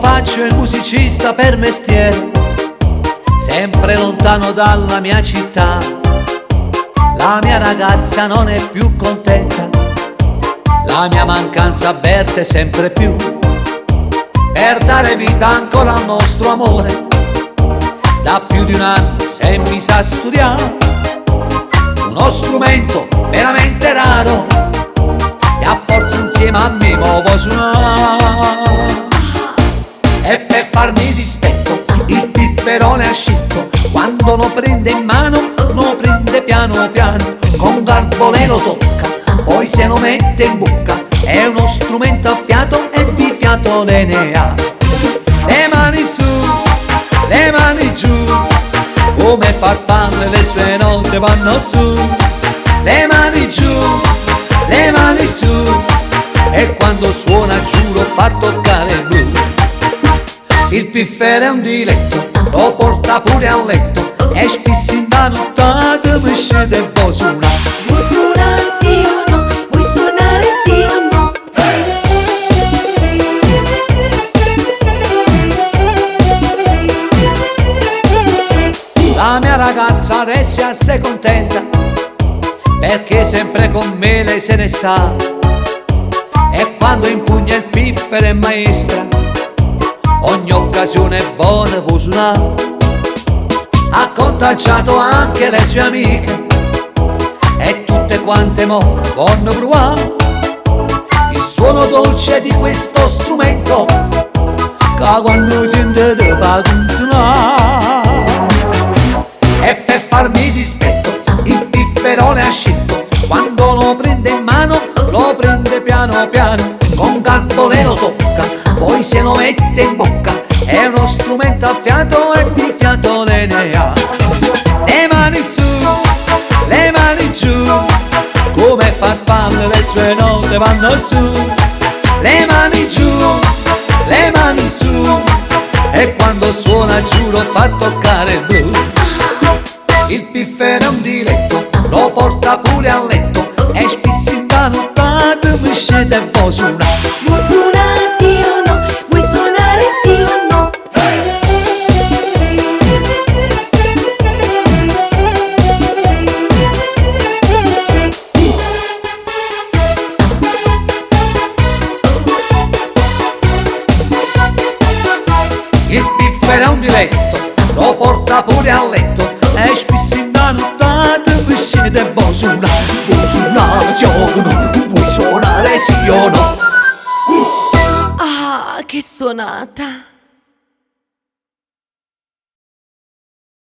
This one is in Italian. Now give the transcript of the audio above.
faccio il musicista per mestiere, sempre lontano dalla mia città. La mia ragazza non è più contenta, la mia mancanza avverte sempre più. Per dare vita ancora al nostro amore, da più di un anno se mi sa studiare uno strumento veramente raro, e a forza insieme a me muovo suonare. E per farmi dispetto il pifferone ha scelto, quando lo prende in mano lo prende piano piano, con garbo lo tocca, poi se lo mette in bocca. È uno strumento a fiato e di fiato ne ha. Le mani su, le mani giù, come farfalle le sue note vanno su. Le mani giù, le mani su, e quando suona giuro fa toccare il blu. Il piffero è un diletto, lo porta pure a letto, e spesso in da nottata mi scende e vuoi suonare. Vuoi suonare sì o no? Vuoi suonare sì o no? La mia ragazza adesso è assai contenta, perché sempre con me lei se ne sta. E quando impugna il piffero è maestra, ogni occasione è buona può suonare. Ha contagiato anche le sue amiche, e tutte quante mo vanno provare il suono dolce di questo strumento, che quando sentite fa consonare. E per farmi dispetto il pifferone ha scelto, quando lo prende in mano lo prende piano piano, con garbo lo tocca, poi se lo mette in bocca. È uno strumento a fiato e di fiato ne ha. Le mani su, le mani giù, come farfalle le sue note vanno su. Le mani giù, le mani su, e quando suona giuro fa toccare il blu. Il piffero è un diletto, lo porta pure a letto, e spesso in da nottata mi scende e vuoi suonare. Vuoi suonare sì o no? Vuoi suonare sì o no? Il piffero è un diletto, lo porta pure a letto, e spesso in da nottata mi scende e vuoi suonare. Vuoi suonare sì o no? Vuoi suonare sì o no? Ah, che suonata!